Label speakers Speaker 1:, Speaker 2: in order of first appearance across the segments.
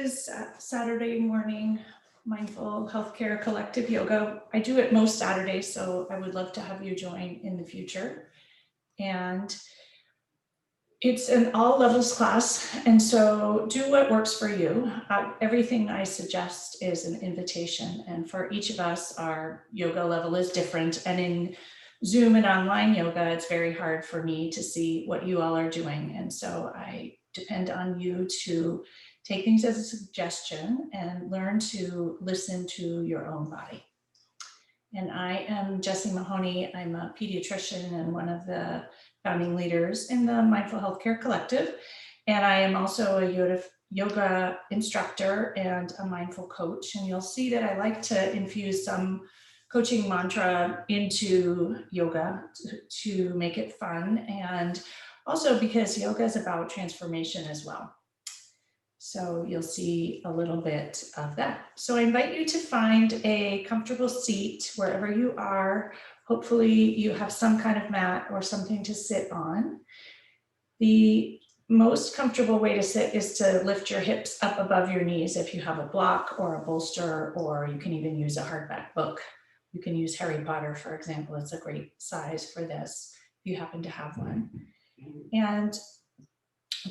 Speaker 1: is Saturday morning mindful healthcare collective yoga. I do it most Saturdays, so I would love to have you join in the future. And it's an all levels class, and so do what works for you. Everything I suggest is an invitation, and for each of us, our yoga level is different. And in Zoom and online yoga, it's very hard for me to see what you all are doing. And so I depend on you to take things as a suggestion and learn to listen to your own body. And I am Jessie Mahoney. I'm a pediatrician and one of the founding leaders in the Mindful Healthcare Collective. And I am also a yoga instructor and a mindful coach. And you'll see that I like to infuse some coaching mantra into yoga to make it fun. And also because yoga is about transformation as well. So you'll see a little bit of that. So I invite you to find a comfortable seat wherever you are. Hopefully you have some kind of mat or something to sit on. The most comfortable way to sit is to lift your hips up above your knees if you have a block or a bolster, or you can even use a hardback book. You can use Harry Potter, for example. It's a great size for this if you happen to have one. And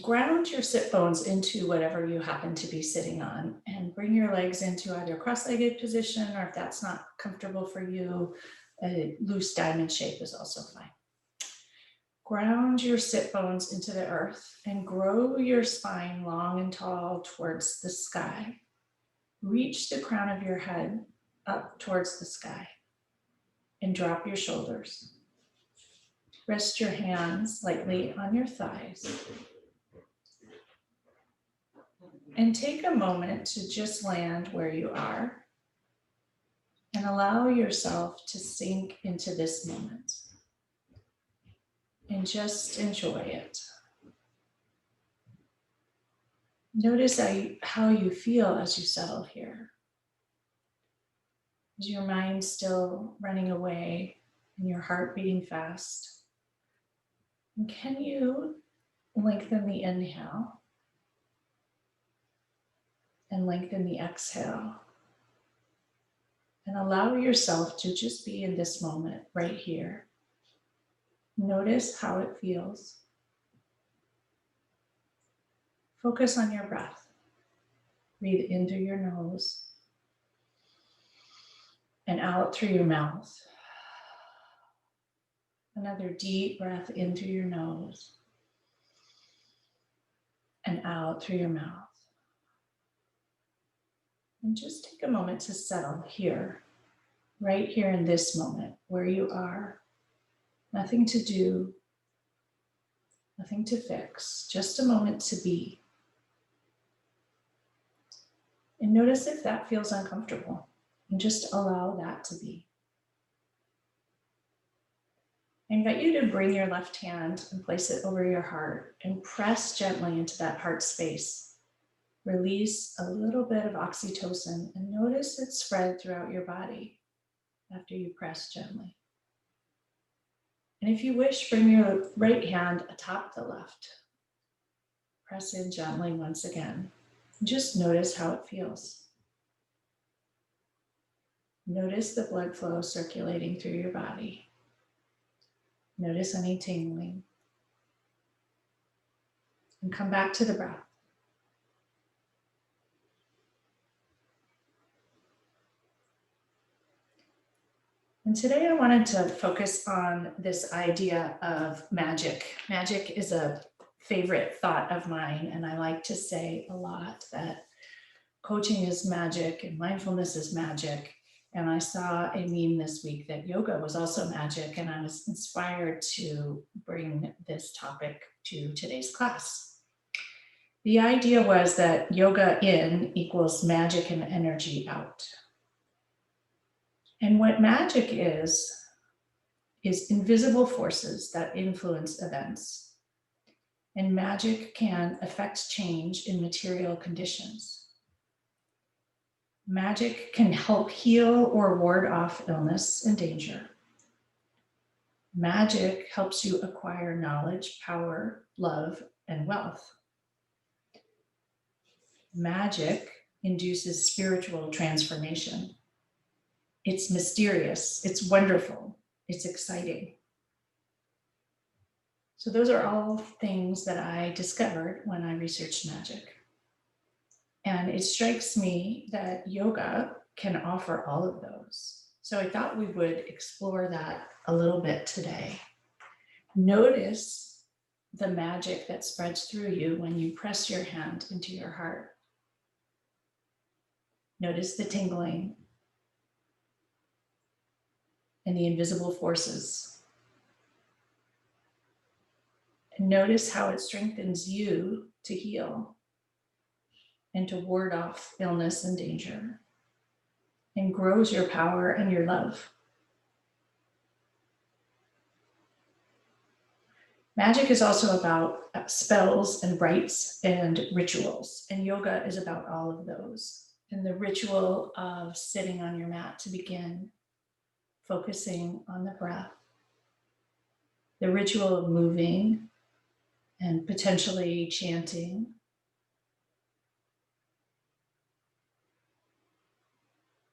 Speaker 1: ground your sit bones into whatever you happen to be sitting on, and bring your legs into either cross-legged position, or if that's not comfortable for you, a loose diamond shape is also fine. Ground your sit bones into the earth and grow your spine long and tall towards the sky. Reach the crown of your head up towards the sky and drop your shoulders. Rest your hands lightly on your thighs. And take a moment to just land where you are and allow yourself to sink into this moment and just enjoy it. Notice how you feel as you settle here. Is your mind still running away and your heart beating fast? And can you lengthen the inhale and lengthen the exhale, and allow yourself to just be in this moment right here. Notice how it feels. Focus on your breath. Breathe in through your nose and out through your mouth. Another deep breath in through your nose and out through your mouth. And just take a moment to settle here, right here in this moment where you are. Nothing to do, nothing to fix, just a moment to be. And notice if that feels uncomfortable, and just allow that to be. I invite you to bring your left hand and place it over your heart and press gently into that heart space. Release a little bit of oxytocin and notice it spread throughout your body after you press gently. And if you wish, bring your right hand atop the left. Press in gently once again. Just notice how it feels. Notice the blood flow circulating through your body. Notice any tingling. And come back to the breath. And today I wanted to focus on this idea of magic. Magic is a favorite thought of mine, and I like to say a lot that coaching is magic and mindfulness is magic. And I saw a meme this week that yoga was also magic, and I was inspired to bring this topic to today's class. The idea was that yoga in equals magic and energy out. And what magic is invisible forces that influence events. And magic can affect change in material conditions. Magic can help heal or ward off illness and danger. Magic helps you acquire knowledge, power, love, and wealth. Magic induces spiritual transformation. It's mysterious, it's wonderful, it's exciting. So those are all things that I discovered when I researched magic. And it strikes me that yoga can offer all of those. So I thought we would explore that a little bit today. Notice the magic that spreads through you when you press your hand into your heart. Notice the tingling and the invisible forces. And notice how it strengthens you to heal and to ward off illness and danger, and grows your power and your love. Magic is also about spells and rites and rituals, and yoga is about all of those. And the ritual of sitting on your mat to begin, focusing on the breath, the ritual of moving and potentially chanting,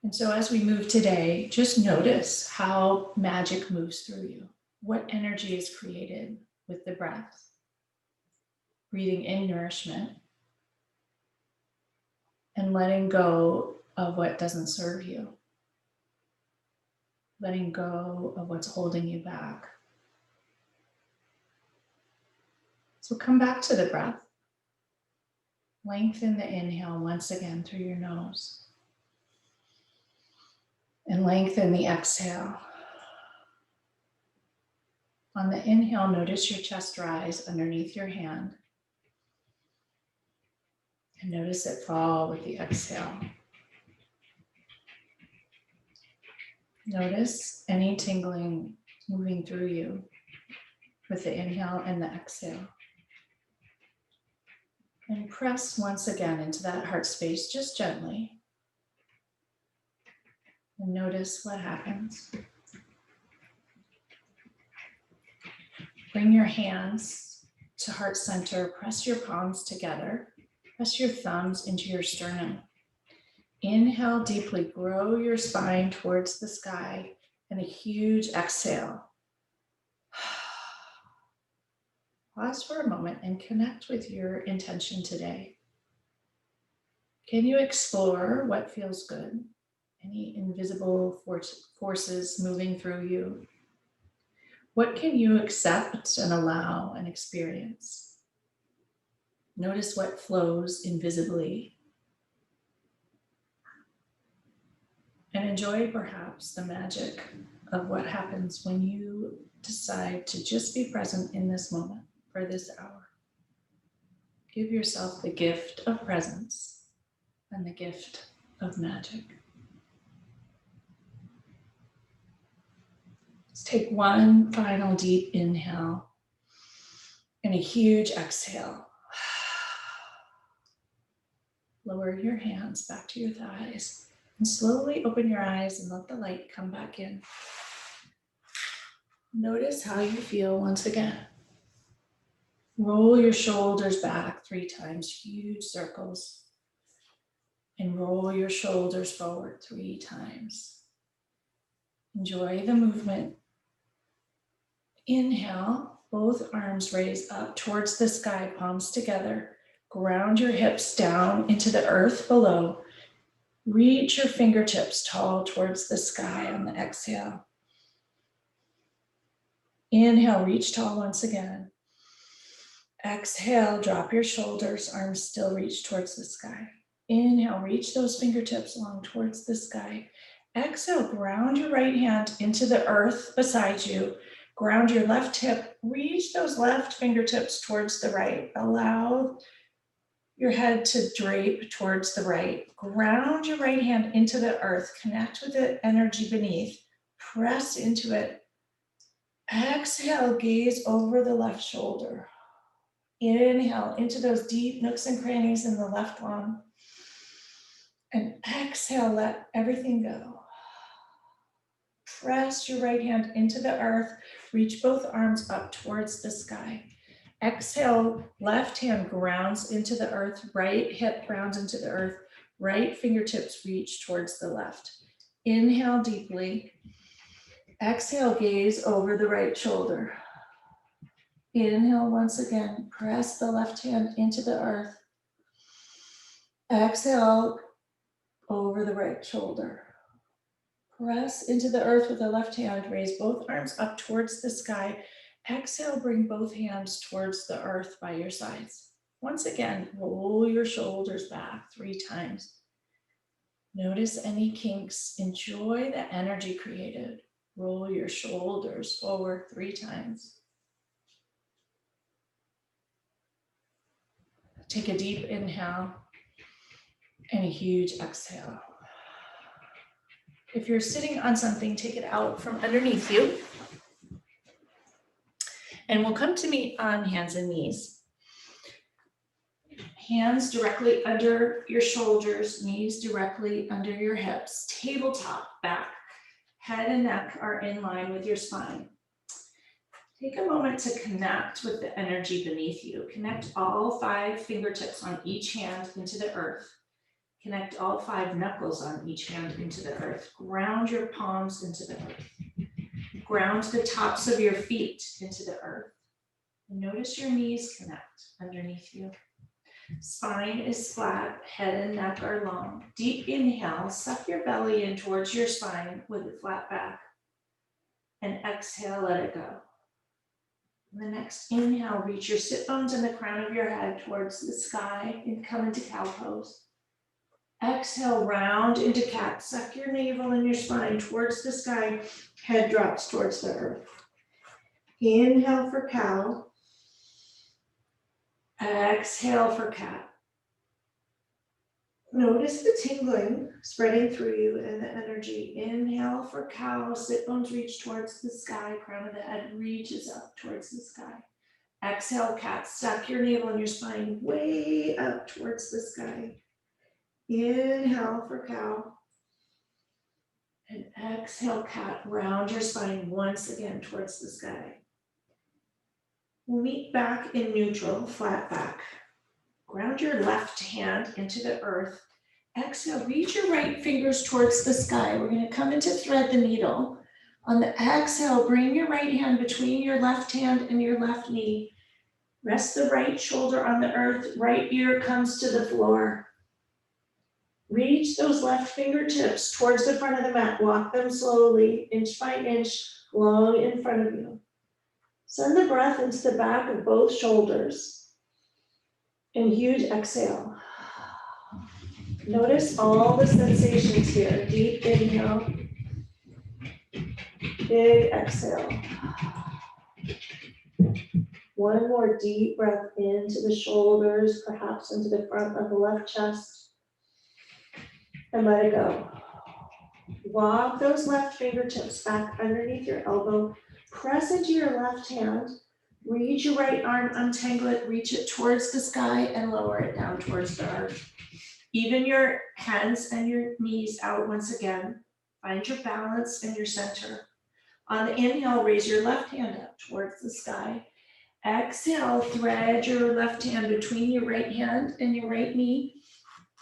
Speaker 1: and so as we move today, just notice how magic moves through you. What energy is created with the breath? Breathing in nourishment and letting go of what doesn't serve you. Letting go of what's holding you back. So come back to the breath. Lengthen the inhale once again through your nose. And lengthen the exhale. On the inhale, notice your chest rise underneath your hand. And notice it fall with the exhale. Notice any tingling moving through you with the inhale and the exhale. And press once again into that heart space, just gently. And notice what happens. Bring your hands to heart center, press your palms together, press your thumbs into your sternum. Inhale deeply, grow your spine towards the sky, and a huge exhale. Pause for a moment and connect with your intention today. Can you explore what feels good? Any invisible forces moving through you? What can you accept and allow and experience? Notice what flows invisibly. And enjoy perhaps the magic of what happens when you decide to just be present in this moment for this hour. Give yourself the gift of presence and the gift of magic. Let's take one final deep inhale and a huge exhale. Lower your hands back to your thighs and slowly open your eyes and let the light come back in. Notice how you feel once again. Roll your shoulders back 3 times, huge circles. And roll your shoulders forward 3 times. Enjoy the movement. Inhale, both arms raise up towards the sky, palms together. Ground your hips down into the earth below. Reach your fingertips tall towards the sky on the exhale. Inhale, reach tall once again. Exhale, drop your shoulders, arms still reach towards the sky. Inhale, reach those fingertips long towards the sky. Exhale, ground your right hand into the earth beside you. Ground your left hip, reach those left fingertips towards the right. Allow your head to drape towards the right. Ground your right hand into the earth. Connect with the energy beneath. Press into it. Exhale, gaze over the left shoulder. Inhale into those deep nooks and crannies in the left lung. And exhale, let everything go. Press your right hand into the earth. Reach both arms up towards the sky. Exhale, left hand grounds into the earth, right hip grounds into the earth, right fingertips reach towards the left. Inhale deeply. Exhale, gaze over the right shoulder. Inhale once again, press the left hand into the earth. Exhale over the right shoulder. Press into the earth with the left hand, raise both arms up towards the sky. Exhale, bring both hands towards the earth by your sides. Once again, roll your shoulders back 3 times. Notice any kinks. Enjoy the energy created. Roll your shoulders forward 3 times. Take a deep inhale and a huge exhale. If you're sitting on something, take it out from underneath you. And we'll come to meet on hands and knees. Hands directly under your shoulders, knees directly under your hips, tabletop back. Head and neck are in line with your spine. Take a moment to connect with the energy beneath you. Connect all 5 fingertips on each hand into the earth. Connect all 5 knuckles on each hand into the earth. Ground your palms into the earth. Ground the tops of your feet into the earth. And notice your knees connect underneath you. Spine is flat, head and neck are long. Deep inhale, suck your belly in towards your spine with a flat back. And exhale, let it go. The next inhale, reach your sit bones and the crown of your head towards the sky and come into cow pose. Exhale, round into cat. Suck your navel and your spine towards the sky. Head drops towards the earth. Inhale for cow. Exhale for cat. Notice the tingling spreading through you and the energy. Inhale for cow, sit bones reach towards the sky, crown of the head reaches up towards the sky. Exhale, cat, suck your navel and your spine way up towards the sky. Inhale for cow. And exhale, cat, round your spine once again towards the sky. We'll meet back in neutral, flat back. Ground your left hand into the earth. Exhale, reach your right fingers towards the sky. We're going to come into thread the needle. On the exhale, bring your right hand between your left hand and your left knee. Rest the right shoulder on the earth. Right ear comes to the floor. Reach those left fingertips towards the front of the mat. Walk them slowly, inch by inch, long in front of you. Send the breath into the back of both shoulders. And huge exhale. Notice all the sensations here. Deep inhale. Big exhale. One more deep breath into the shoulders, perhaps into the front of the left chest. And let it go. Walk those left fingertips back underneath your elbow. Press into your left hand. Reach your right arm, untangle it, reach it towards the sky and lower it down towards the earth. Even your hands and your knees out once again. Find your balance and your center. On the inhale, raise your left hand up towards the sky. Exhale, thread your left hand between your right hand and your right knee.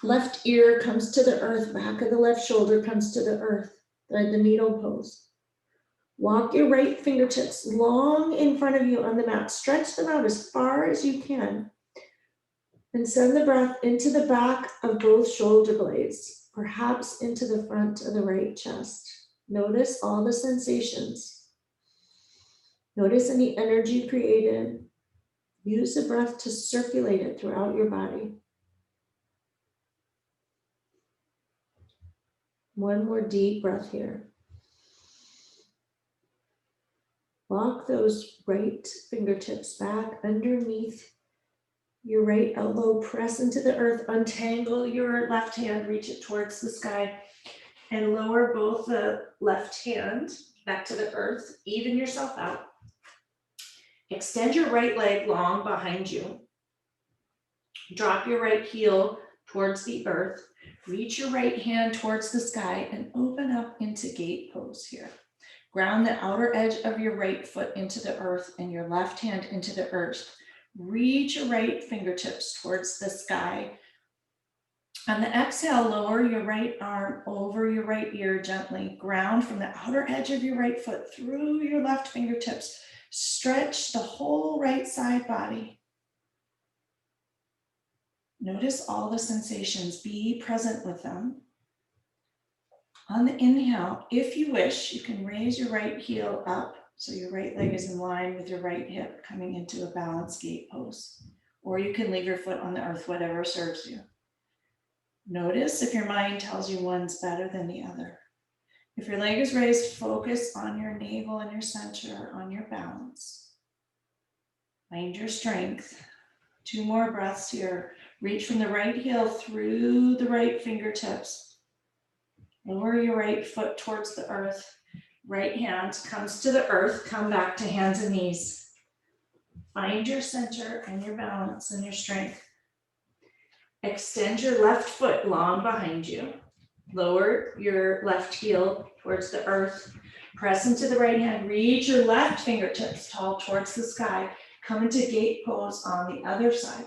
Speaker 1: Left ear comes to the earth, back of the left shoulder comes to the earth. Thread the needle pose. Walk your right fingertips long in front of you on the mat. Stretch them out as far as you can. And send the breath into the back of both shoulder blades, perhaps into the front of the right chest. Notice all the sensations. Notice any energy created. Use the breath to circulate it throughout your body. One more deep breath here. Walk those right fingertips back underneath your right elbow. Press into the earth. Untangle your left hand. Reach it towards the sky. And lower both the left hand back to the earth. Even yourself out. Extend your right leg long behind you. Drop your right heel towards the earth. Reach your right hand towards the sky and open up into gate pose here. Ground the outer edge of your right foot into the earth and your left hand into the earth. Reach your right fingertips towards the sky. On the exhale, lower your right arm over your right ear gently. Ground from the outer edge of your right foot through your left fingertips. Stretch the whole right side body. Notice all the sensations. Be present with them. On the inhale, if you wish, you can raise your right heel up so your right leg is in line with your right hip, coming into a balanced gate pose. Or you can leave your foot on the earth, whatever serves you. Notice if your mind tells you one's better than the other. If your leg is raised, focus on your navel and your center, on your balance. Find your strength. 2 more breaths here. Reach from the right heel through the right fingertips. Lower your right foot towards the earth. Right hand comes to the earth. Come back to hands and knees. Find your center and your balance and your strength. Extend your left foot long behind you. Lower your left heel towards the earth. Press into the right hand. Reach your left fingertips tall towards the sky. Come into gate pose on the other side.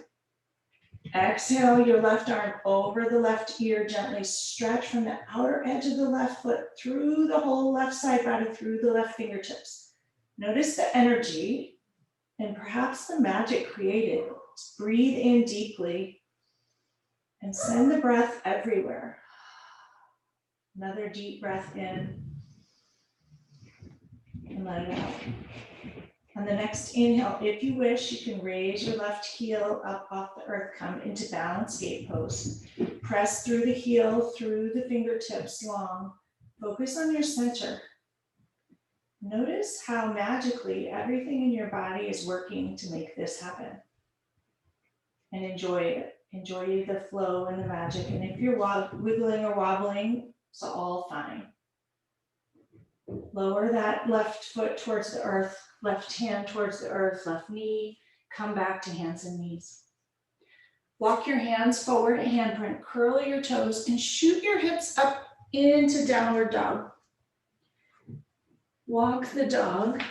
Speaker 1: Exhale your left arm over the left ear gently. Stretch from the outer edge of the left foot through the whole left side body, through the left fingertips. Notice the energy and perhaps the magic created. Just breathe in deeply and send the breath everywhere. Another deep breath in and let it out. On the next inhale, if you wish, you can raise your left heel up off the earth, come into balanced gate pose. Press through the heel, through the fingertips long. Focus on your center. Notice how magically everything in your body is working to make this happen. And enjoy it. Enjoy the flow and the magic. And if you're wiggling or wobbling, it's all fine. Lower that left foot towards the earth, left hand towards the earth, left knee. Come back to hands and knees. Walk your hands forward, a handprint, curl your toes, and shoot your hips up into downward dog. Walk the dog.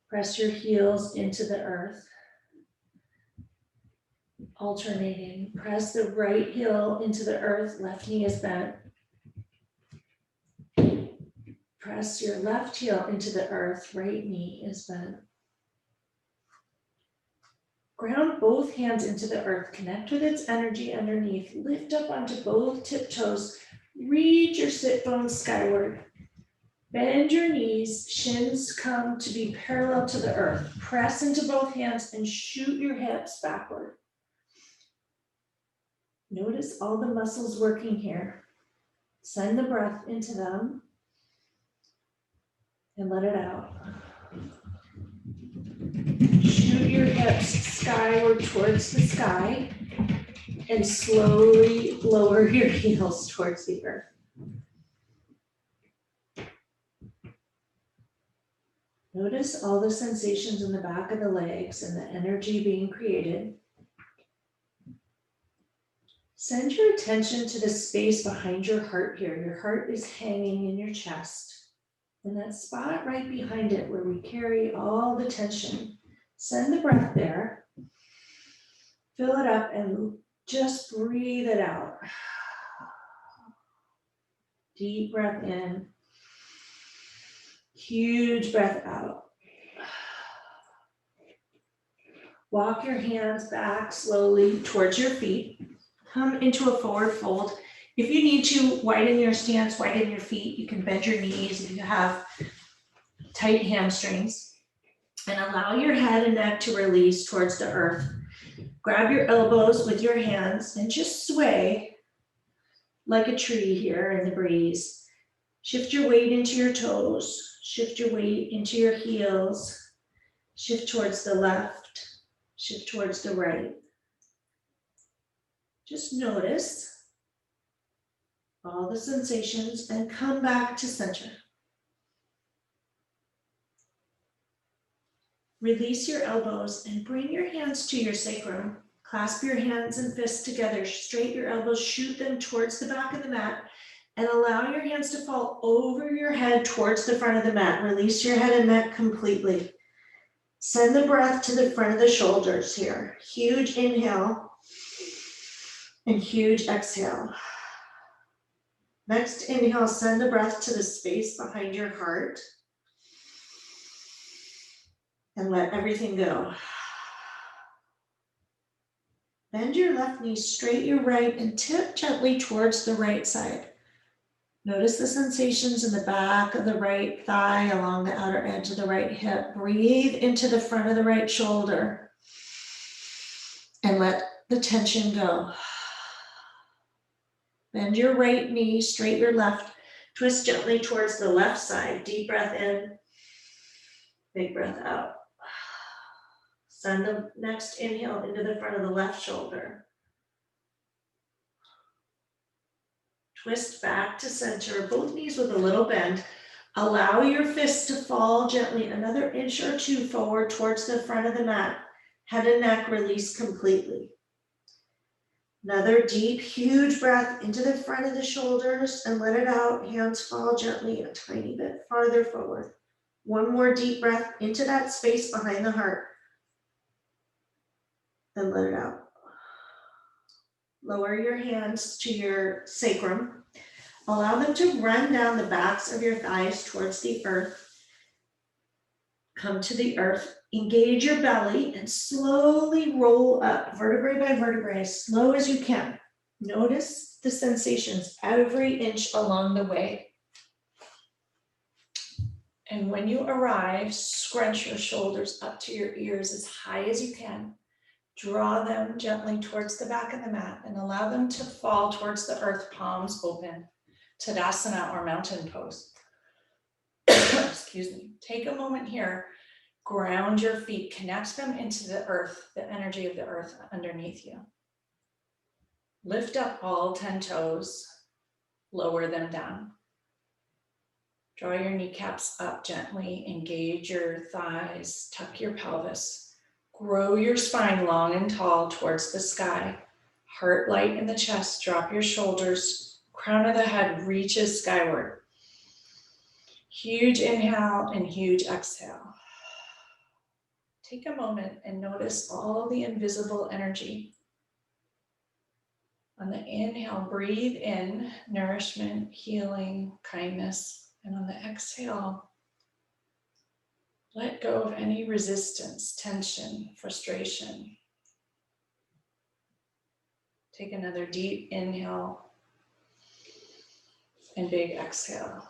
Speaker 1: Press your heels into the earth. Alternating. Press the right heel into the earth, left knee is bent. Press your left heel into the earth, right knee is bent. Ground both hands into the earth, connect with its energy underneath, lift up onto both tiptoes, reach your sit bones skyward. Bend your knees, shins come to be parallel to the earth. Press into both hands and shoot your hips backward. Notice all the muscles working here. Send the breath into them and let it out. Shoot your hips skyward towards the sky and slowly lower your heels towards the earth. Notice all the sensations in the back of the legs and the energy being created. Send your attention to the space behind your heart here. Your heart is hanging in your chest. And that spot right behind it where we carry all the tension. Send the breath there. Fill it up and just breathe it out. Deep breath in. Huge breath out. Walk your hands back slowly towards your feet. Come into a forward fold. If you need to, widen your stance, widen your feet. You can bend your knees if you have tight hamstrings. And allow your head and neck to release towards the earth. Grab your elbows with your hands and just sway like a tree here in the breeze. Shift your weight into your toes. Shift your weight into your heels. Shift towards the left. Shift towards the right. Just notice all the sensations and come back to center. Release your elbows and bring your hands to your sacrum. Clasp your hands and fists together. Straight your elbows, shoot them towards the back of the mat, and allow your hands to fall over your head towards the front of the mat. Release your head and neck completely.
Speaker 2: Send the breath to the front of the shoulders here. Huge inhale and huge exhale. Next inhale, send the breath to the space behind your heart and let everything go. Bend your left knee, straight your right, and tip gently towards the right side. Notice the sensations in the back of the right thigh, along the outer edge of the right hip. Breathe into the front of the right shoulder and let the tension go. Bend your right knee, straight your left, twist gently towards the left side. Deep breath in, big breath out. Send the next inhale into the front of the left shoulder. Twist back to center, both knees with a little bend. Allow your fists to fall gently another inch or two forward towards the front of the mat. Head and neck release completely. Another deep, huge breath into the front of the shoulders and let it out. Hands fall gently a tiny bit farther forward. One more deep breath into that space behind the heart. Then let it out. Lower your hands to your sacrum. Allow them to run down the backs of your thighs towards the earth. Come to the earth. Engage your belly and slowly roll up vertebrae by vertebrae as slow as you can. Notice the sensations every inch along the way. And when you arrive, scrunch your shoulders up to your ears as high as you can. Draw them gently towards the back of the mat and allow them to fall towards the earth, palms open. Tadasana or mountain pose. Excuse me. Take a moment here. Ground your feet, connect them into the earth, the energy of the earth underneath you. Lift up all 10 toes, lower them down. Draw your kneecaps up gently, engage your thighs, tuck your pelvis. Grow your spine long and tall towards the sky. Heart light in the chest, drop your shoulders, crown of the head reaches skyward. Huge inhale and huge exhale. Take a moment and notice all the invisible energy. On the inhale, breathe in nourishment, healing, kindness. And on the exhale, let go of any resistance, tension, frustration. Take another deep inhale and big exhale.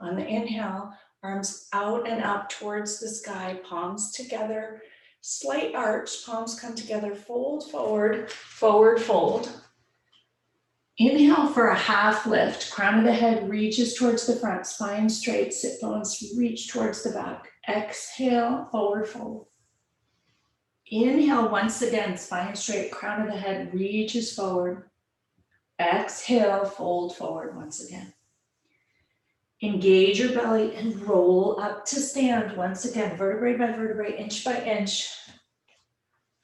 Speaker 2: On the inhale, arms out and up towards the sky, palms together, slight arch, palms come together, fold forward, forward fold. Inhale for a half lift, crown of the head reaches towards the front, spine straight, sit bones reach towards the back. Exhale, forward fold. Inhale once again, spine straight, crown of the head reaches forward. Exhale, fold forward once again. Engage your belly and roll up to stand once again, vertebrae by vertebrae, inch by inch.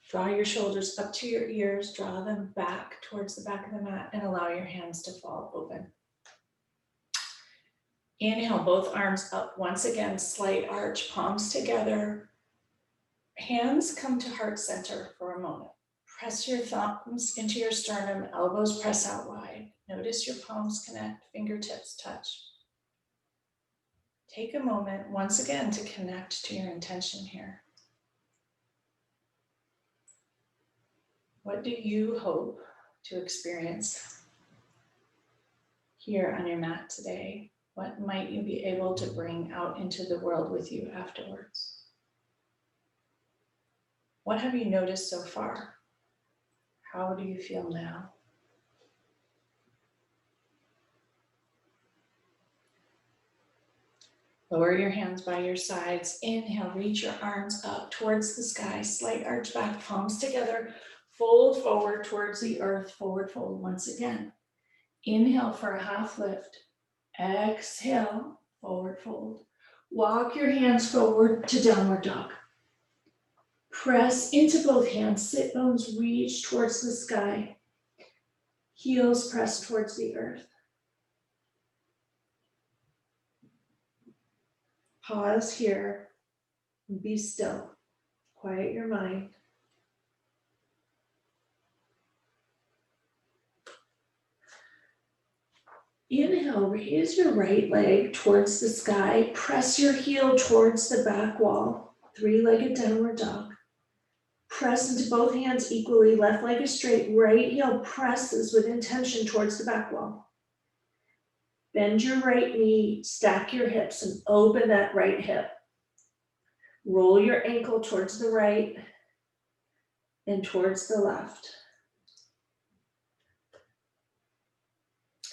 Speaker 2: Draw your shoulders up to your ears, draw them back towards the back of the mat and allow your hands to fall open. Inhale, both arms up once again, slight arch, palms together. Hands come to heart center for a moment. Press your thumbs into your sternum, elbows press out wide. Notice your palms connect, fingertips touch. Take a moment once again to connect to your intention here. What do you hope to experience here on your mat today? What might you be able to bring out into the world with you afterwards? What have you noticed so far? How do you feel now? Lower your hands by your sides. Inhale, reach your arms up towards the sky. Slight arch back, palms together. Fold forward towards the earth. Forward fold once again. Inhale for a half lift. Exhale, forward fold. Walk your hands forward to downward dog. Press into both hands. Sit bones reach towards the sky. Heels press towards the earth. Pause here And be still. Quiet your mind. Inhale, raise your right leg towards the sky. Press your heel towards the back wall. Three-legged downward dog. Press into both hands equally. Left leg is straight. Right heel presses with intention towards the back wall. Bend your right knee, stack your hips, and open that right hip. Roll your ankle towards the right and towards the left.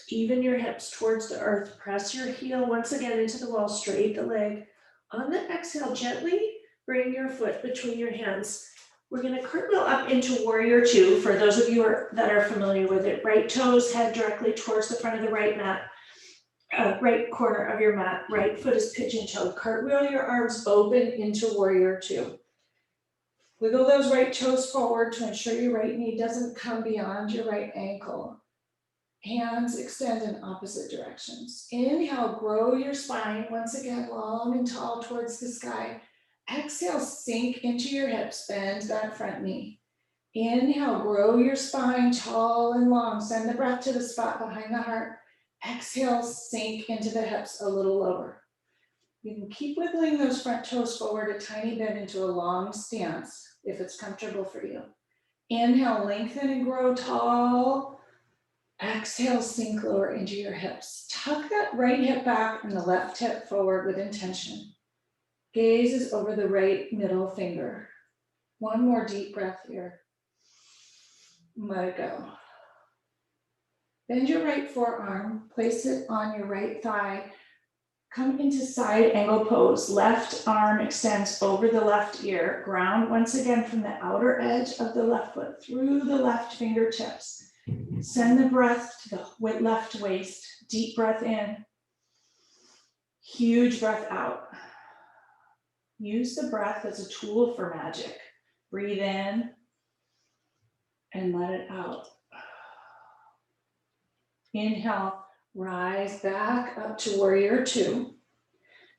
Speaker 2: Even your hips towards the earth. Press your heel once again into the wall. Straight the leg. On the exhale, gently bring your foot between your hands. We're going to cartwheel up into warrior two. For those of you that are familiar with it, right toes head directly towards the front of the right mat. Right corner of your mat, right foot is pigeon-toed. Cartwheel your arms open into warrior two. Wiggle those right toes forward to ensure your right knee doesn't come beyond your right ankle. Hands extend in opposite directions. Inhale, grow your spine once again long and tall towards the sky. Exhale, sink into your hips, bend that front knee. Inhale, grow your spine tall and long. Send the breath to the spot behind the heart. Exhale, sink into the hips a little lower. You can keep wiggling those front toes forward a tiny bit into a long stance if it's comfortable for you. Inhale, lengthen and grow tall. Exhale, sink lower into your hips. Tuck that right hip back and the left hip forward with intention. Gaze is over the right middle finger. One more deep breath here. Let it go. Bend your right forearm, place it on your right thigh. Come into side angle pose. Left arm extends over the left ear. Ground once again from the outer edge of the left foot through the left fingertips. Send the breath to the left waist. Deep breath in. Huge breath out. Use the breath as a tool for magic. Breathe in and let it out. Inhale, rise back up to warrior two.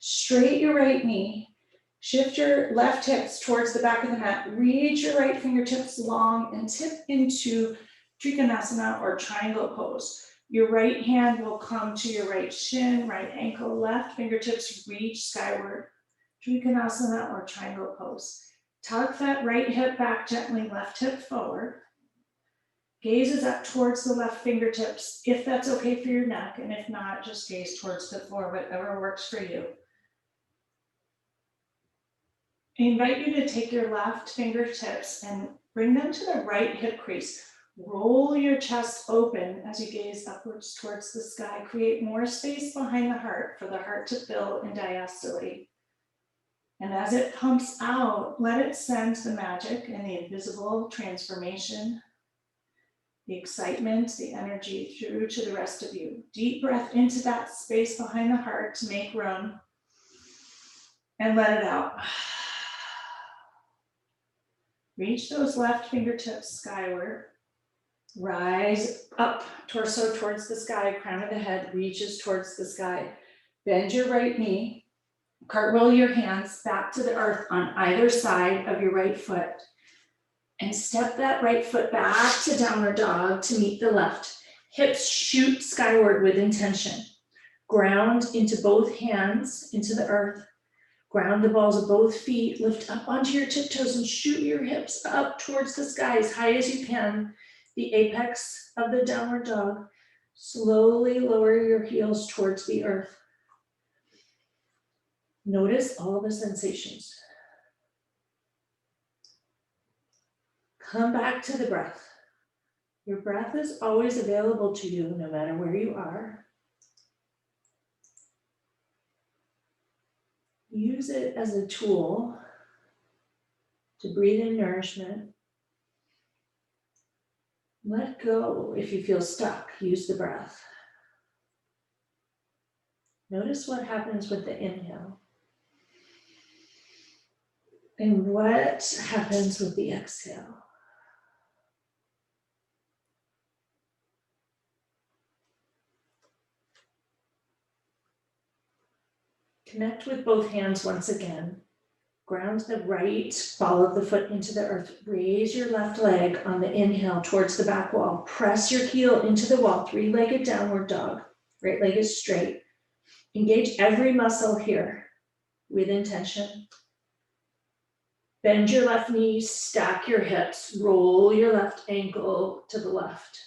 Speaker 2: Straight your right knee. Shift your left hips towards the back of the mat. Reach your right fingertips long and tip into Trikonasana or triangle pose. Your right hand will come to your right shin, right ankle, left fingertips reach skyward. Trikonasana or triangle pose. Tuck that right hip back gently, left hip forward. Gaze is up towards the left fingertips, if that's okay for your neck, and if not, just gaze towards the floor, whatever works for you. I invite you to take your left fingertips and bring them to the right hip crease. Roll your chest open as you gaze upwards towards the sky. Create more space behind the heart for the heart to fill in diastole. And as it pumps out, let it sense the magic and the invisible transformation, the excitement, the energy through to the rest of you. Deep breath into that space behind the heart to make room and let it out. Reach those left fingertips skyward. Rise up, torso towards the sky, crown of the head reaches towards the sky. Bend your right knee. Cartwheel your hands back to the earth on either side of your right foot. And step that right foot back to downward dog to meet the left. Hips shoot skyward with intention. Ground into both hands, into the earth. Ground the balls of both feet, lift up onto your tiptoes and shoot your hips up towards the sky as high as you can. The apex of the downward dog. Slowly lower your heels towards the earth. Notice all the sensations. Come back to the breath. Your breath is always available to you no matter where you are. Use it as a tool to breathe in nourishment. Let go if you feel stuck. Use the breath. Notice what happens with the inhale. And what happens with the exhale. Connect with both hands once again. Ground the right ball of the foot into the earth. Raise your left leg on the inhale towards the back wall. Press your heel into the wall, three-legged downward dog. Right leg is straight. Engage every muscle here with intention. Bend your left knee, stack your hips, roll your left ankle to the left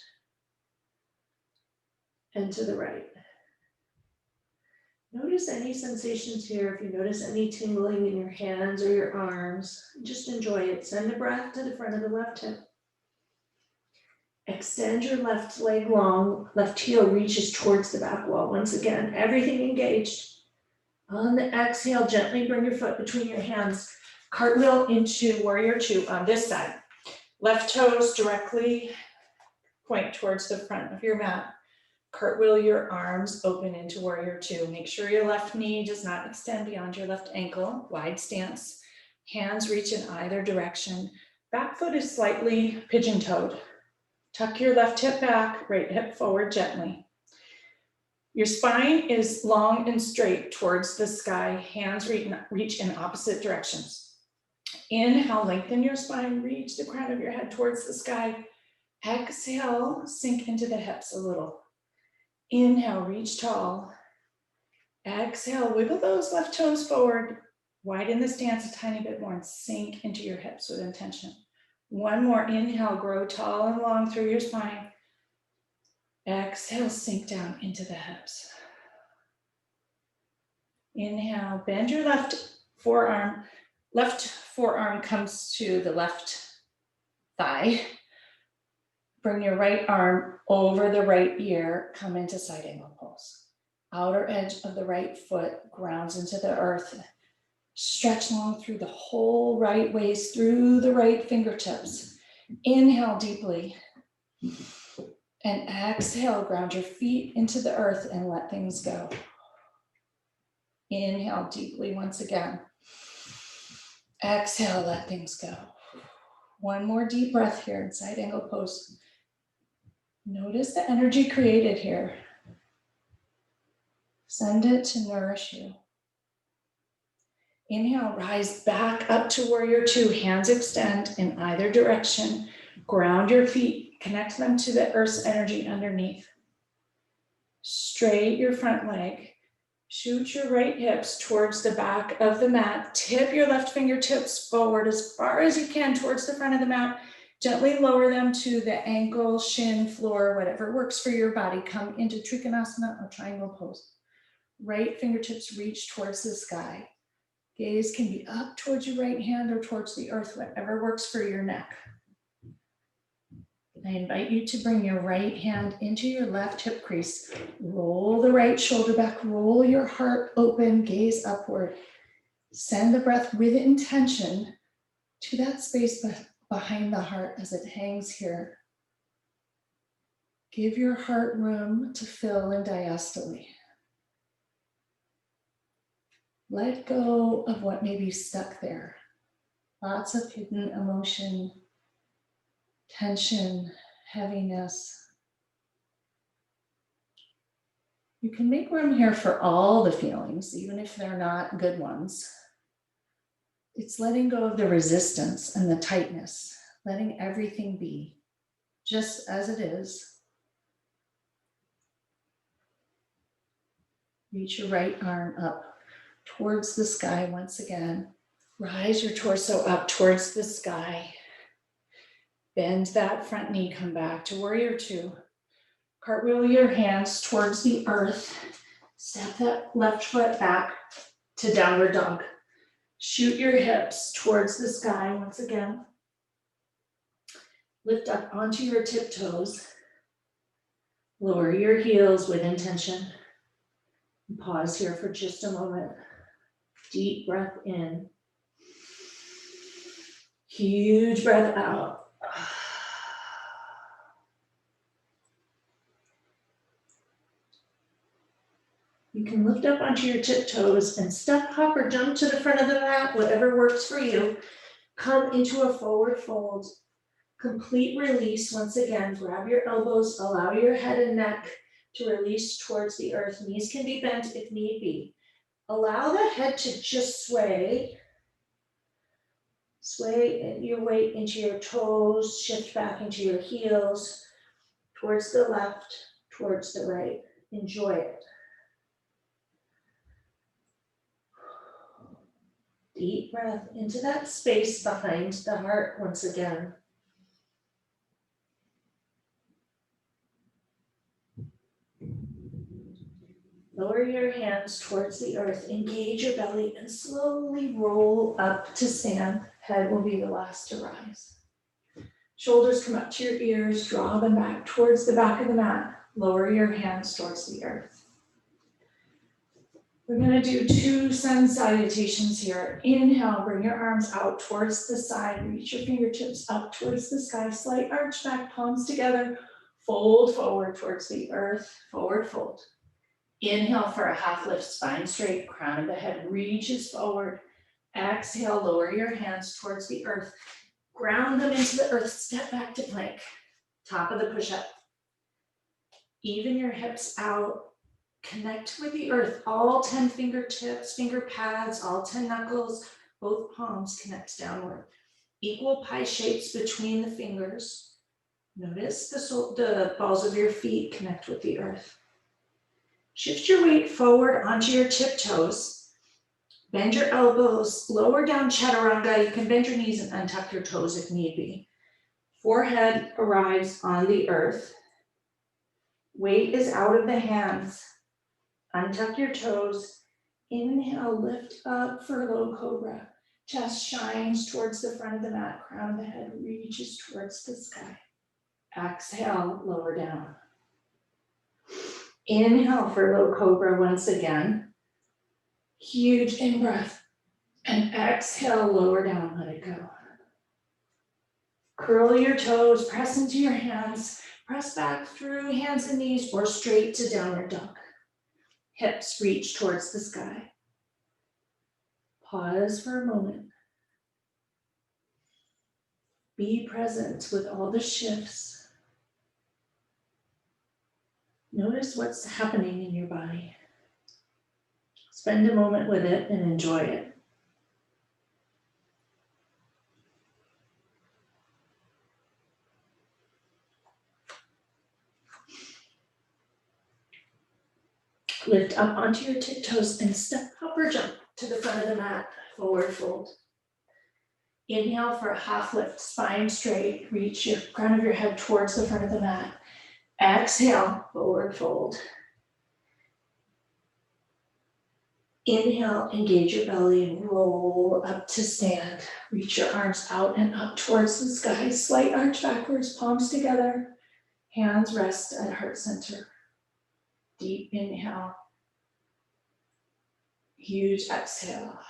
Speaker 2: and to the right. Notice any sensations here. If you notice any tingling in your hands or your arms, just enjoy it. Send the breath to the front of the left hip. Extend your left leg long, left heel reaches towards the back wall. Once again, everything engaged. On the exhale, gently bring your foot between your hands. Cartwheel into warrior two on this side. Left toes directly point towards the front of your mat. Cartwheel your arms open into warrior two. Make sure your left knee does not extend beyond your left ankle. Wide stance. Hands reach in either direction. Back foot is slightly pigeon-toed. Tuck your left hip back, right hip forward gently. Your spine is long and straight towards the sky. Hands reach in opposite directions. Inhale, lengthen your spine, reach the crown of your head towards the sky. Exhale, sink into the hips a little. Inhale, reach tall. Exhale, wiggle those left toes forward. Widen the stance a tiny bit more and sink into your hips with intention. One more, inhale, grow tall and long through your spine. Exhale, sink down into the hips. Inhale, bend your left forearm. Left forearm comes to the left thigh. Bring your right arm over the right ear, come into side angle pose. Outer edge of the right foot grounds into the earth. Stretch long through the whole right waist, through the right fingertips. Inhale deeply. And exhale, ground your feet into the earth and let things go. Inhale deeply once again. Exhale, let things go. One more deep breath here in side angle pose. Notice the energy created here. Send it to nourish you. Inhale, rise back up to warrior two. Hands extend in either direction. Ground your feet, connect them to the earth's energy underneath. Straight your front leg. Shoot your right hips towards the back of the mat. Tip your left fingertips forward as far as you can towards the front of the mat. Gently lower them to the ankle, shin, floor, whatever works for your body. Come into Trikonasana or triangle pose. Right fingertips reach towards the sky. Gaze can be up towards your right hand or towards the earth, whatever works for your neck. I invite you to bring your right hand into your left hip crease. Roll the right shoulder back, roll your heart open, gaze upward. Send the breath with intention to that space behind the heart as it hangs here. Give your heart room to fill in diastole. Let go of what may be stuck there. Lots of hidden emotion, tension, heaviness. You can make room here for all the feelings, even if they're not good ones. It's letting go of the resistance and the tightness, letting everything be just as it is. Reach your right arm up towards the sky once again. Rise your torso up towards the sky. Bend that front knee, come back to warrior two. Cartwheel your hands towards the earth. Step that left foot back to downward dog. Shoot your hips towards the sky once again. Lift up onto your tiptoes. Lower your heels with intention. Pause here for just a moment. Deep breath in. Huge breath out. You can lift up onto your tiptoes and step, hop, or jump to the front of the mat, whatever works for you. Come into a forward fold. Complete release once again. Grab your elbows, allow your head and neck to release towards the earth. Knees can be bent if need be. Allow the head to just sway Sway your weight into your toes, shift back into your heels, towards the left, towards the right. Enjoy it. Deep breath into that space behind the heart once again. Lower your hands towards the earth, engage your belly, and slowly roll up to stand. Head will be the last to rise. Shoulders come up to your ears, draw them back towards the back of the mat. Lower your hands towards the earth. We're going to do 2 sun salutations here. Inhale, bring your arms out towards the side, reach your fingertips up towards the sky, slight arch back, palms together, fold forward towards the earth, forward fold. Inhale for a half lift, spine straight, crown of the head reaches forward. Exhale, lower your hands towards the earth. Ground them into the earth, step back to plank. Top of the push-up. Even your hips out. Connect with the earth, all 10 fingertips, finger pads, all 10 knuckles, both palms connect downward. Equal pie shapes between the fingers. Notice the balls of your feet connect with the earth. Shift your weight forward onto your tiptoes. Bend your elbows, lower down chaturanga. You can bend your knees and untuck your toes if need be. Forehead arrives on the earth. Weight is out of the hands. Untuck your toes. Inhale, lift up for low cobra. Chest shines towards the front of the mat. Crown of the head reaches towards the sky. Exhale, lower down. Inhale for low cobra once again. Huge in-breath. And exhale, lower down, let it go. Curl your toes, press into your hands. Press back through hands and knees or straight to downward dog. Hips reach towards the sky. Pause for a moment. Be present with all the shifts. Notice what's happening in your body. Spend a moment with it and enjoy it. Lift up onto your tiptoes and step up or jump to the front of the mat, forward fold. Inhale for a half lift, spine straight, reach your crown of your head towards the front of the mat. Exhale, forward fold. Inhale, engage your belly and roll up to stand. Reach your arms out and up towards the sky. Slight arch backwards, palms together. Hands rest at heart center. Deep inhale. Huge exhale.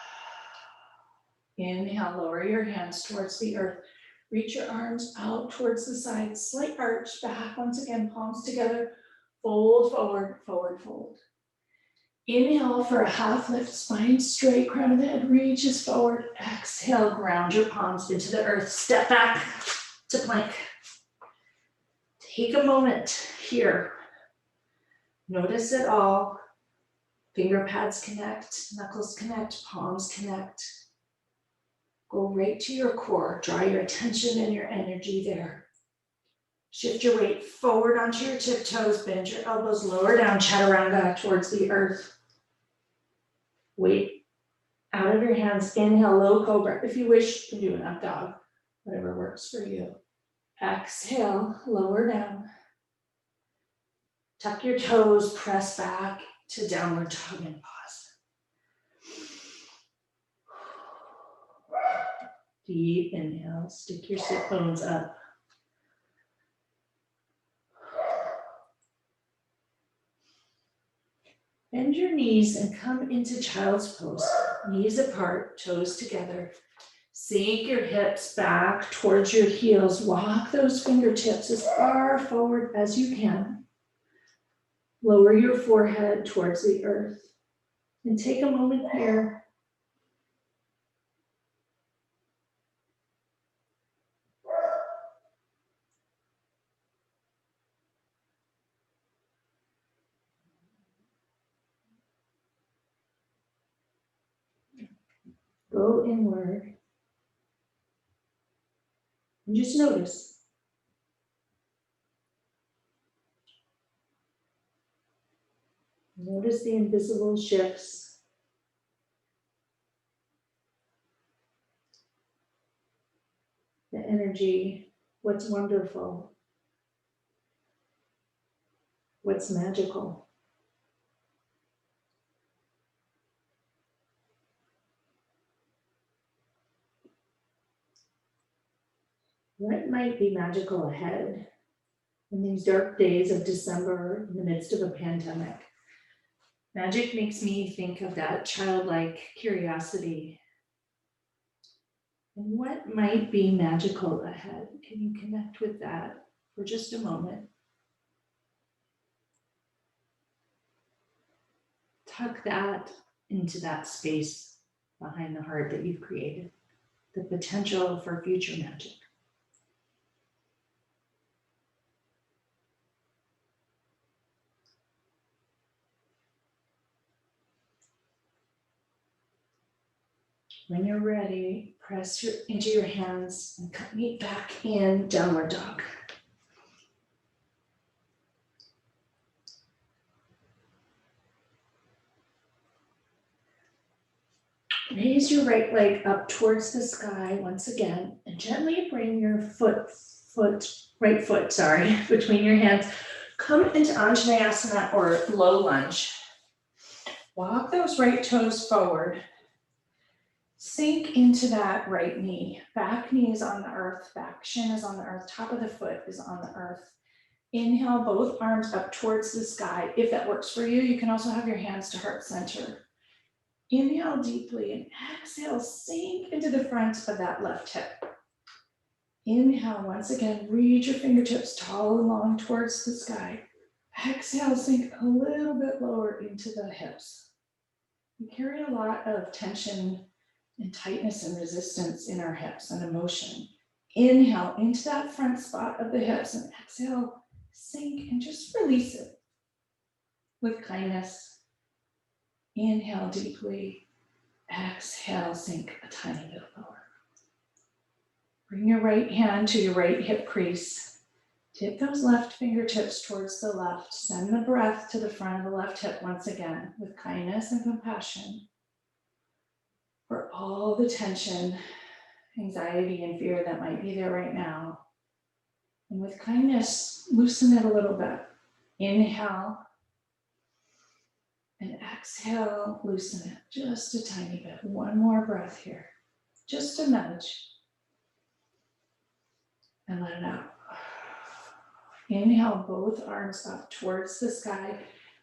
Speaker 2: Inhale, lower your hands towards the earth. Reach your arms out towards the side. Slight arch back. Once again, palms together. Fold forward, forward fold. Inhale for a half lift, spine straight, crown of the head reaches forward. Exhale, ground your palms into the earth. Step back to plank. Take a moment here. Notice it all. Finger pads connect, knuckles connect, palms connect. Go right to your core. Draw your attention and your energy there. Shift your weight forward onto your tiptoes. Bend your elbows, lower down, chaturanga towards the earth. Weight out of your hands. Inhale, low cobra. If you wish, you can do an up dog, whatever works for you. Exhale, lower down. Tuck your toes, press back to downward dog and pause. Deep inhale, stick your sit bones up. Bend your knees and come into child's pose. Knees apart, toes together. Sink your hips back towards your heels. Walk those fingertips as far forward as you can. Lower your forehead towards the earth. And take a moment here. Go inward. And just notice. Notice the invisible shifts. The energy, what's wonderful, what's magical. What might be magical ahead in these dark days of December in the midst of a pandemic? Magic makes me think of that childlike curiosity. And what might be magical ahead? Can you connect with that for just a moment? Tuck that into that space behind the heart that you've created, the potential for future magic. When you're ready, press into your hands and meet back in downward dog. Raise your right leg up towards the sky once again, and gently bring your right foot, between your hands. Come into Anjaneyasana or low lunge. Walk those right toes forward. Sink into that right knee. Back knee is on the earth, back shin is on the earth, top of the foot is on the earth. Inhale, both arms up towards the sky. If that works for you, you can also have your hands to heart center. Inhale deeply and exhale, sink into the front of that left hip. Inhale, once again, reach your fingertips tall and long towards the sky. Exhale, sink a little bit lower into the hips. We carry a lot of tension and tightness and resistance in our hips and emotion. Inhale into that front spot of the hips and exhale, sink and just release it with kindness. Inhale deeply, exhale, sink a tiny bit lower. Bring your right hand to your right hip crease. Tip those left fingertips towards the left. Send the breath to the front of the left hip once again with kindness and compassion for all the tension, anxiety, and fear that might be there right now. And with kindness, loosen it a little bit. Inhale and exhale, loosen it just a tiny bit. One more breath here, just a nudge. And let it out. Inhale, both arms up towards the sky.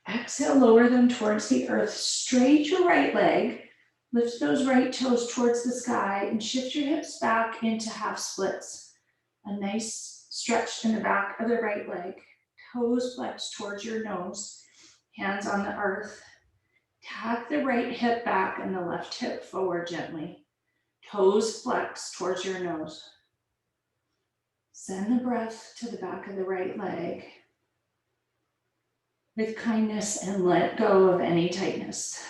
Speaker 2: Exhale, lower them towards the earth. Straight your right leg. Lift those right toes towards the sky and shift your hips back into half splits. A nice stretch in the back of the right leg. Toes flexed towards your nose. Hands on the earth. Tap the right hip back and the left hip forward gently. Toes flexed towards your nose. Send the breath to the back of the right leg with kindness and let go of any tightness.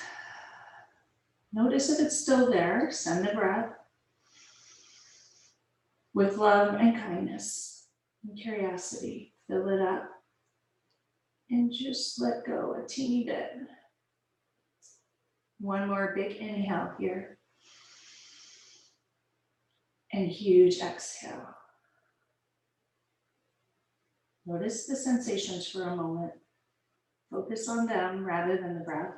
Speaker 2: Notice if it's still there. Send the breath with love and kindness and curiosity. Fill it up and just let go a teeny bit. One more big inhale here and huge exhale. Notice the sensations for a moment. Focus on them rather than the breath.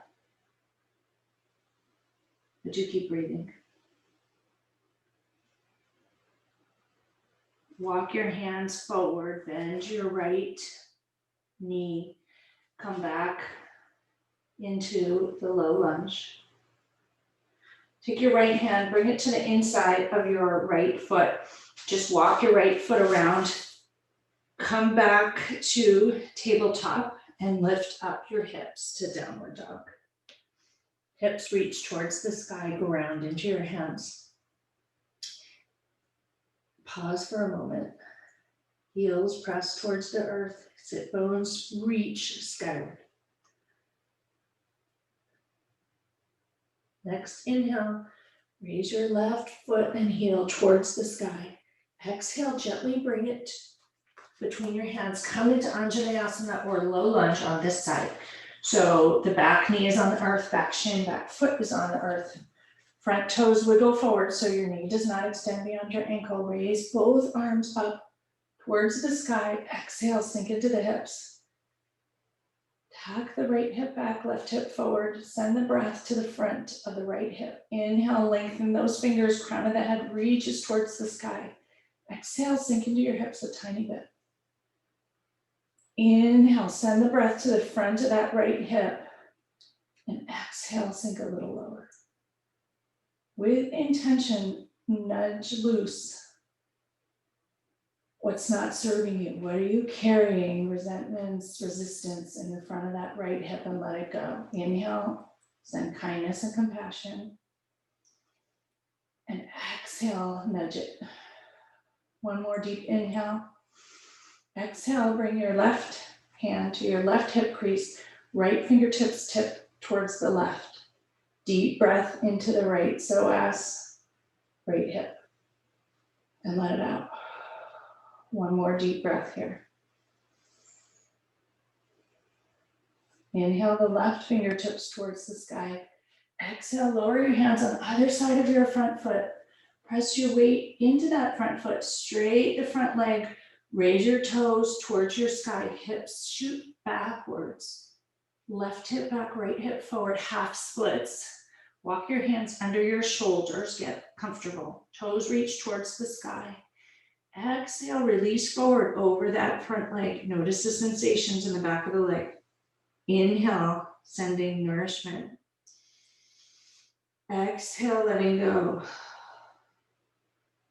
Speaker 2: But you keep breathing. Walk your hands forward, bend your right knee, come back into the low lunge. Take your right hand, bring it to the inside of your right foot. Just walk your right foot around. Come back to tabletop and lift up your hips to downward dog. Hips reach towards the sky, ground into your hands. Pause for a moment. Heels press towards the earth. Sit bones reach skyward. Next inhale, raise your left foot and heel towards the sky. Exhale, gently bring it between your hands. Come into Anjaneyasana or low lunge on this side. So the back knee is on the earth, back shin, back foot is on the earth. Front toes wiggle forward so your knee does not extend beyond your ankle. Raise both arms up towards the sky. Exhale, sink into the hips. Tuck the right hip back, left hip forward. Send the breath to the front of the right hip. Inhale, lengthen those fingers, crown of the head reaches towards the sky. Exhale, sink into your hips a tiny bit. Inhale, send the breath to the front of that right hip. And exhale, sink a little lower. With intention, nudge loose what's not serving you. What are you carrying? Resentments, resistance in the front of that right hip, and let it go. Inhale, send kindness and compassion. And exhale, nudge it. One more deep inhale. Exhale, bring your left hand to your left hip crease. Right fingertips tip towards the left. Deep breath into the right psoas, right hip. And let it out. One more deep breath here. Inhale the left fingertips towards the sky. Exhale, lower your hands on either side of your front foot. Press your weight into that front foot, straight the front leg. Raise your toes towards your sky. Hips shoot backwards. Left hip back, right hip forward, half splits. Walk your hands under your shoulders, get comfortable. Toes reach towards the sky. Exhale, release forward over that front leg. Notice the sensations in the back of the leg. Inhale, sending nourishment. Exhale, letting go.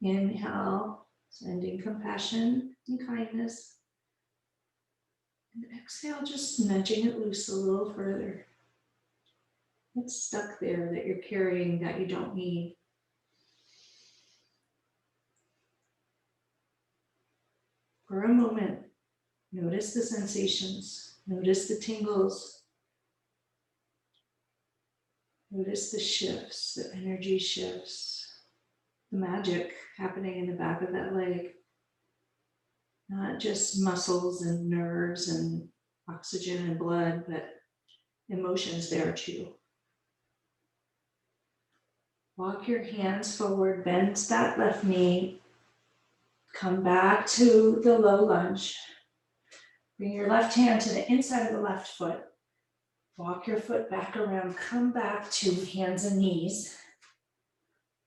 Speaker 2: Inhale, sending compassion and kindness. And exhale, just nudging it loose a little further. What's stuck there that you're carrying that you don't need? For a moment, notice the sensations. Notice the tingles. Notice the shifts, the energy shifts, the magic happening in the back of that leg. Not just muscles and nerves and oxygen and blood, but emotions there too. Walk your hands forward, bend that left knee. Come back to the low lunge. Bring your left hand to the inside of the left foot. Walk your foot back around. Come back to hands and knees.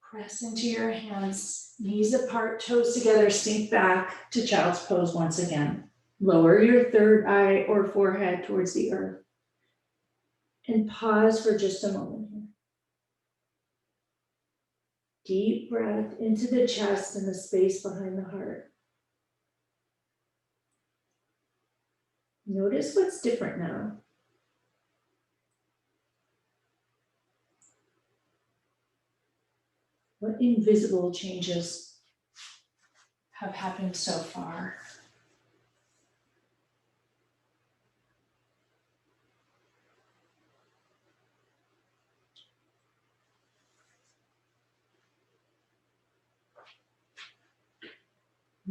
Speaker 2: Press into your hands, knees apart, toes together, sink back to child's pose once again. Lower your third eye or forehead towards the earth. And pause for just a moment here. Deep breath into the chest and the space behind the heart. Notice what's different now. What invisible changes have happened so far?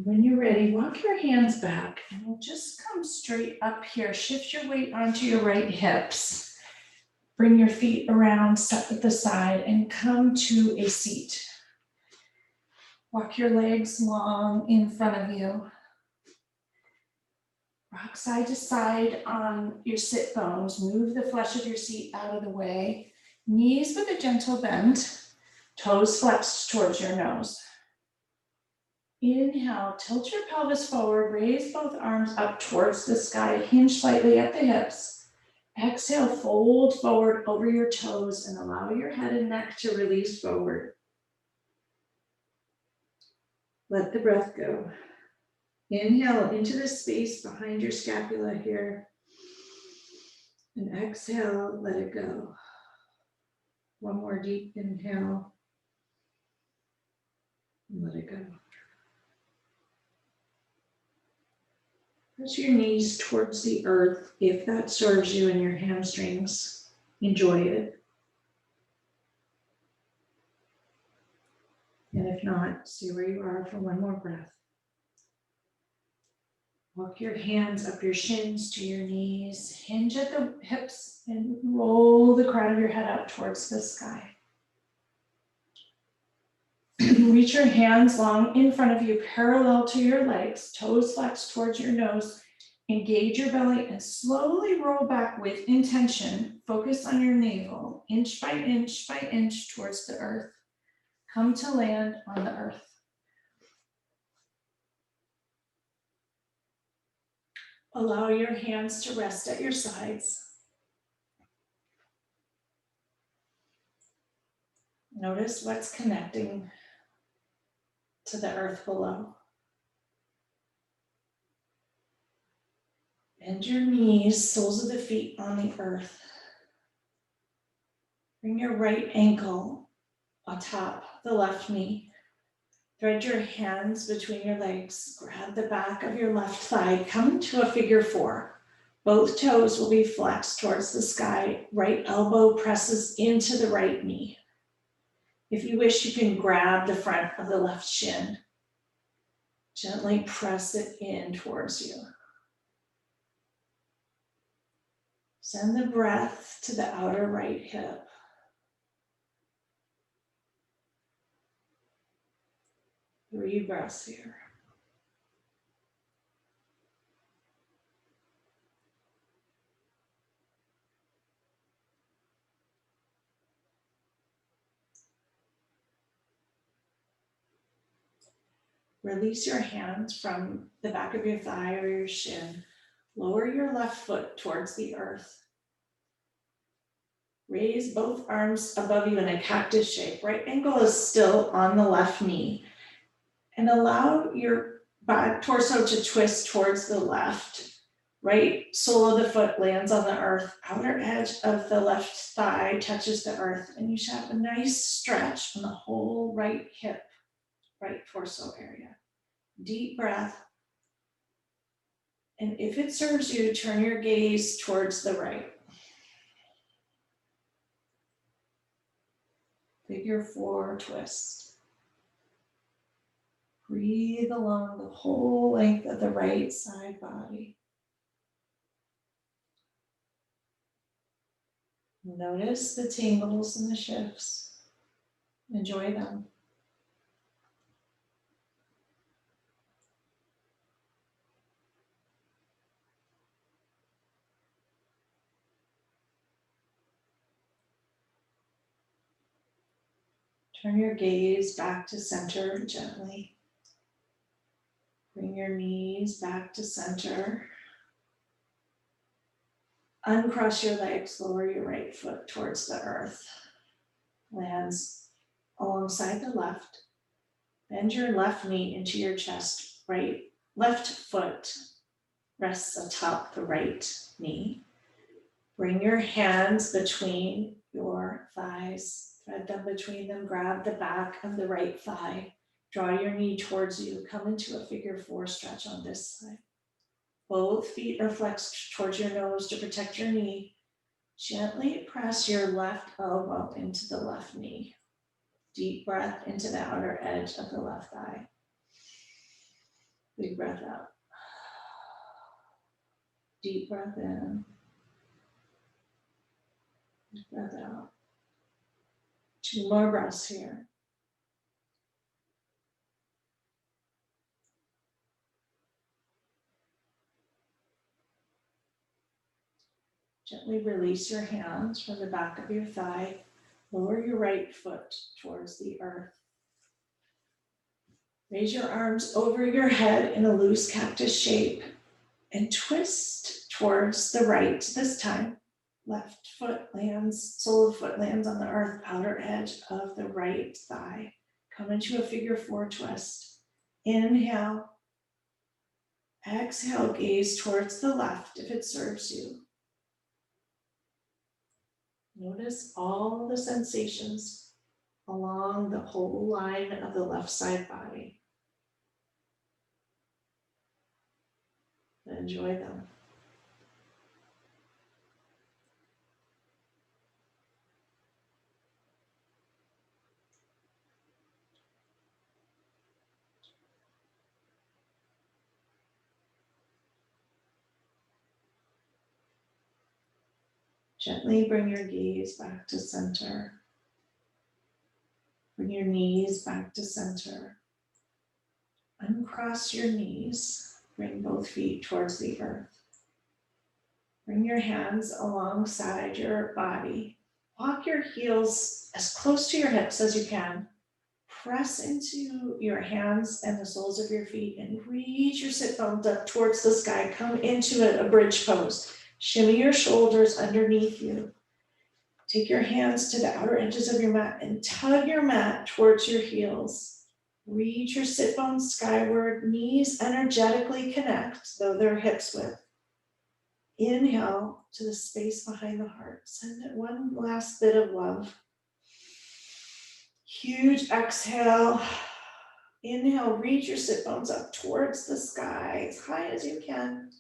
Speaker 2: When you're ready, walk your hands back and we'll just come straight up here. Shift your weight onto your right hips. Bring your feet around, step at the side and come to a seat. Walk your legs long in front of you. Rock side to side on your sit bones. Move the flesh of your seat out of the way. Knees with a gentle bend. Toes flexed towards your nose. Inhale, tilt your pelvis forward, raise both arms up towards the sky, hinge slightly at the hips. Exhale, fold forward over your toes and allow your head and neck to release forward. Let the breath go. Inhale into the space behind your scapula here. And exhale, let it go. One more deep inhale. And let it go. Press your knees towards the earth if that serves you and your hamstrings. Enjoy it. And if
Speaker 1: if not, stay where you are for one more breath. Walk your hands up your shins to your knees, hinge at the hips, and roll the crown of your head up towards the sky. Reach your hands long in front of you, parallel to your legs, toes flexed towards your nose. Engage your belly and slowly roll back with intention. Focus on your navel, inch by inch towards the earth. Come to land on the earth. Allow your hands to rest at your sides. Notice what's connecting to the earth below. Bend your knees, soles of the feet on the earth. Bring your right ankle atop the left knee. Thread your hands between your legs. Grab the back of your left thigh. Come to a figure four. Both toes will be flexed towards the sky. Right elbow presses into the right knee. If you wish, you can grab the front of the left shin. Gently press it in towards you. Send the breath to the outer right hip. 3 breaths here. Release your hands from the back of your thigh or your shin. Lower your left foot towards the earth. Raise both arms above you in a cactus shape. Right ankle is still on the left knee. And allow your back torso to twist towards the left. Right sole of the foot lands on the earth. Outer edge of the left thigh touches the earth. And you should have a nice stretch on the whole right hip, right torso area. Deep breath. And if it serves you, turn your gaze towards the right. Figure 4 twist. Breathe along the whole length of the right side body. Notice the tingles and the shifts. Enjoy them. Turn your gaze back to center gently. Bring your knees back to center. Uncross your legs, lower your right foot towards the earth. Lands alongside the left. Bend your left knee into your chest. Left foot rests atop the right knee. Bring your hands between your thighs. Thread them between them. Grab the back of the right thigh. Draw your knee towards you. Come into a figure 4 stretch on this side. Both feet are flexed towards your nose to protect your knee. Gently press your left elbow into the left knee. Deep breath into the outer edge of the left thigh. Big breath out. Deep breath in. Big breath out. 2 more breaths here. Gently release your hands from the back of your thigh. Lower your right foot towards the earth. Raise your arms over your head in a loose cactus shape and twist towards the right this time. Left foot lands, sole of foot lands on the earth, outer edge of the right thigh. Come into a figure 4 twist. Inhale. Exhale, gaze towards the left if it serves you. Notice all the sensations along the whole line of the left side body. Enjoy them.
Speaker 2: Gently bring your gaze back to center. Bring your knees back to center. Uncross your knees. Bring both feet towards the earth. Bring your hands alongside your body. Walk your heels as close to your hips as you can. Press into your hands and the soles of your feet and reach your sit bones up towards the sky. Come into a bridge pose. Shimmy your shoulders underneath you. Take your hands to the outer edges of your mat and tug your mat towards your heels. Reach your sit bones skyward. Knees energetically connect, though they're hips width. Inhale to the space behind the heart. Send it one last bit of love. Huge exhale. Inhale, reach your sit bones up towards the sky as high as you can.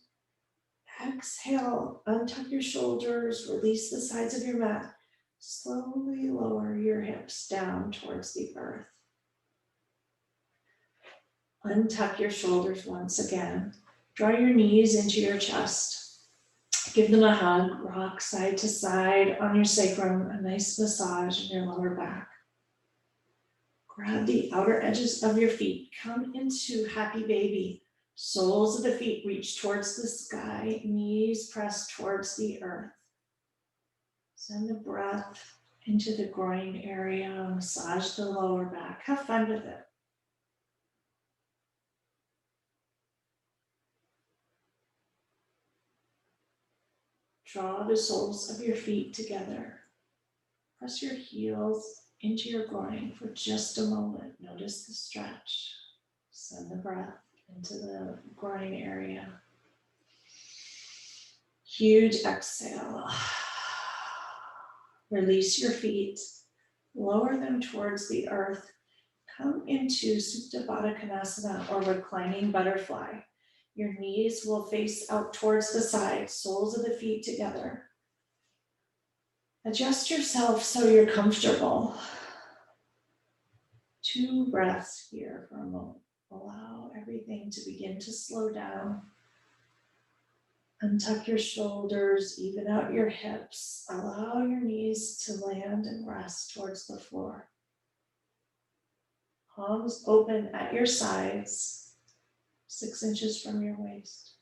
Speaker 2: Exhale, untuck your shoulders, release the sides of your mat. Slowly lower your hips down towards the earth. Untuck your shoulders once again. Draw your knees into your chest. Give them a hug, rock side to side on your sacrum, a nice massage in your lower back. Grab the outer edges of your feet. Come into happy baby. Soles of the feet reach towards the sky. Knees press towards the earth. Send the breath into the groin area. Massage the lower back. Have fun with it. Draw the soles of your feet together. Press your heels into your groin for just a moment. Notice the stretch. Send the breath into the groin area. Huge exhale. Release your feet. Lower them towards the earth. Come into Supta Baddha Konasana or reclining butterfly. Your knees will face out towards the side, soles of the feet together. Adjust yourself so you're comfortable. 2 breaths here for a moment. Allow everything to begin to slow down. Untuck your shoulders, even out your hips. Allow your knees to land and rest towards the floor. Palms open at your sides, 6 inches from your waist.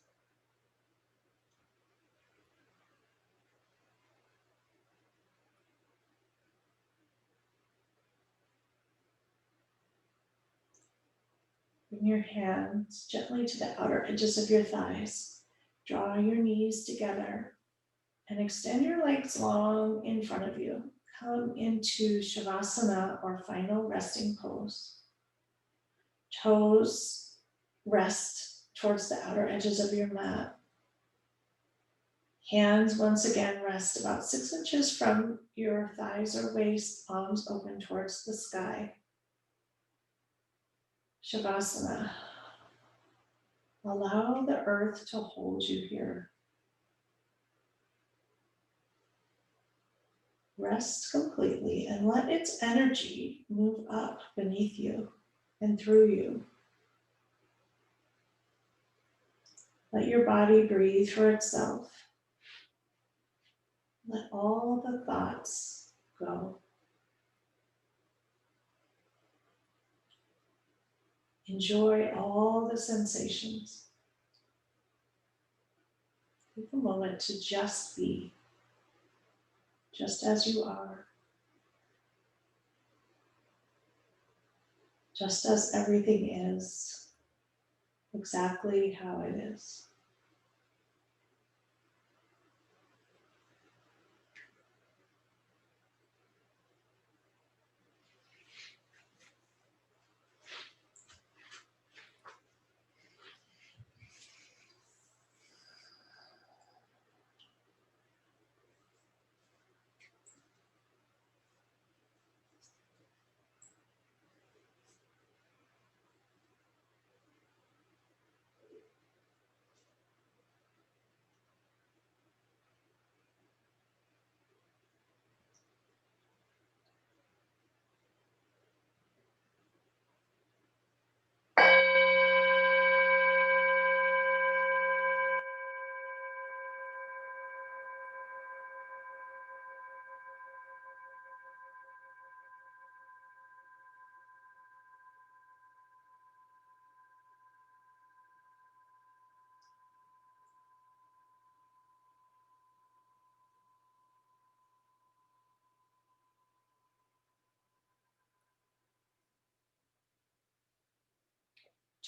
Speaker 2: Bring your hands gently to the outer edges of your thighs. Draw your knees together and extend your legs long in front of you. Come into Shavasana or final resting pose. Toes rest towards the outer edges of your mat. Hands once again rest about 6 inches from your thighs or waist, palms open towards the sky. Shavasana. Allow the earth to hold you here. Rest completely and let its energy move up beneath you and through you. Let your body breathe for itself. Let all the thoughts go. Enjoy all the sensations. Take a moment to just be, just as you are, just as everything is, exactly how it is.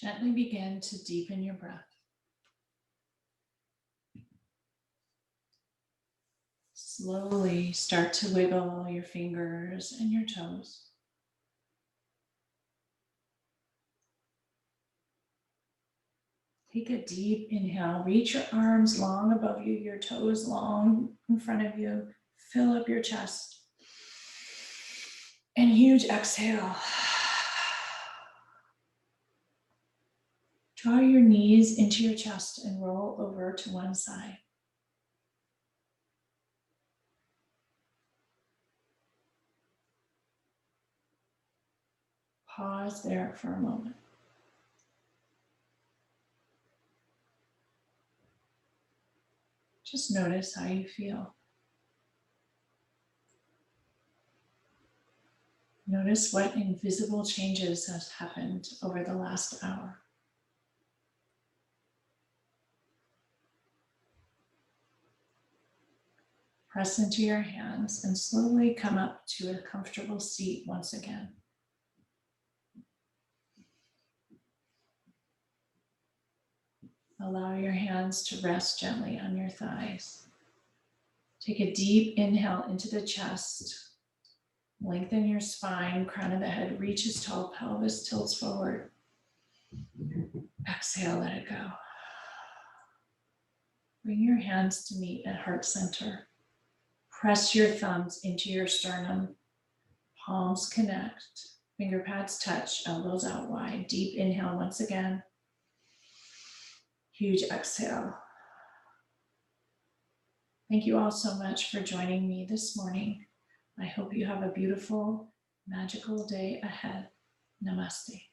Speaker 1: Gently begin to deepen your breath. Slowly start to wiggle your fingers and your toes. Take a deep inhale, reach your arms long above you, your toes long in front of you. Fill up your chest. And huge exhale. Draw your knees into your chest and roll over to one side. Pause there for a moment. Just notice how you feel. Notice what invisible changes has happened over the last hour. Press into your hands and slowly come up to a comfortable seat once again. Allow your hands to rest gently on your thighs. Take a deep inhale into the chest. Lengthen your spine, crown of the head reaches tall, pelvis tilts forward. Exhale, let it go. Bring your hands to meet at heart center. Press your thumbs into your sternum. Palms connect. Finger pads touch, elbows out wide. Deep inhale once again. Huge exhale. Thank you all so much for joining me this morning. I hope you have a beautiful, magical day ahead. Namaste.